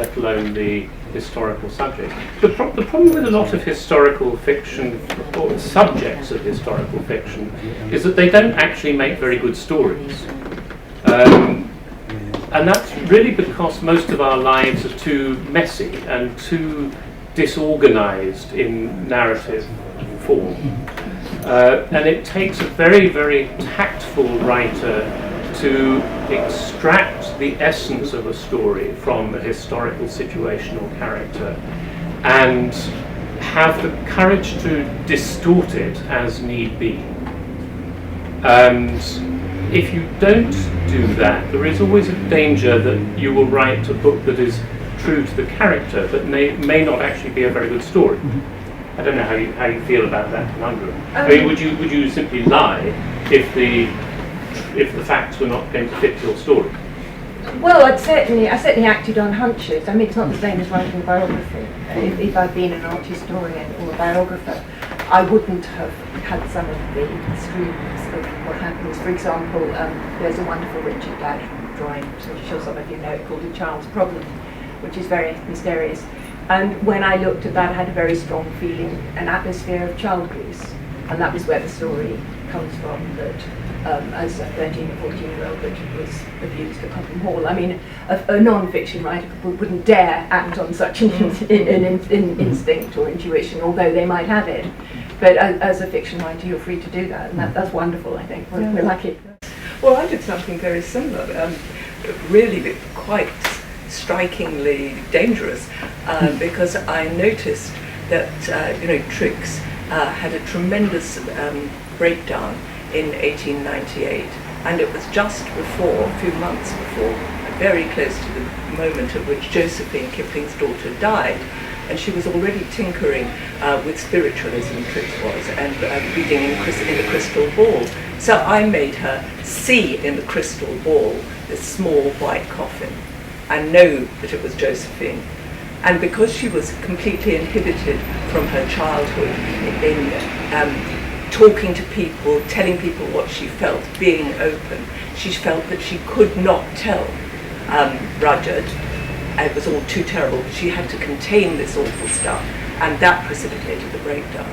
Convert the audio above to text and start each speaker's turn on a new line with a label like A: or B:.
A: let alone the historical subject. The problem with a lot of historical fiction, or subjects of historical fiction, is that they don't actually make very good stories. And that's really because most of our lives are too messy and too disorganized in narrative form. And it takes a very, very tactful writer to extract the essence of a story from a historical situation or character and have the courage to distort it as need be. And if you don't do that, there is always a danger that you will write a book that is true to the character but may not actually be a very good story. I don't know how you feel about that conundrum. I mean, would you simply lie if the facts were not going to fit your story?
B: Well, I certainly acted on hunches. I mean, it's not the same as writing a biography. If I'd been an art historian or a biographer, I wouldn't have had some of the extremes of what happens. For example, there's a wonderful Richard Dash drawing, which I'm sure some of you know, called A Child's Problem, which is very mysterious. And when I looked at that, I had a very strong feeling, an atmosphere of child abuse. And that was where the story comes from, that as a 13 or 14-year-old Richard was abused at Cobham Hall. I mean, a non-fiction writer wouldn't dare act on such an instinct or intuition, although they might have it. But as a fiction writer, you're free to do that, and that's wonderful, I think. We're lucky.
C: Well, I did something very similar, really quite strikingly dangerous, because I noticed that Trix had a tremendous breakdown in 1898, and it was just before, a few months before, very close to the moment at which Josephine, Kipling's daughter, died, and she was already tinkering with spiritualism, Trix was, and reading in the crystal ball. So I made her see in the crystal ball this small white coffin and know that it was Josephine. And because she was completely inhibited from her childhood in talking to people, telling people what she felt, being open, she felt that she could not tell Rudyard. It was all too terrible. She had to contain this awful stuff, and that precipitated the breakdown.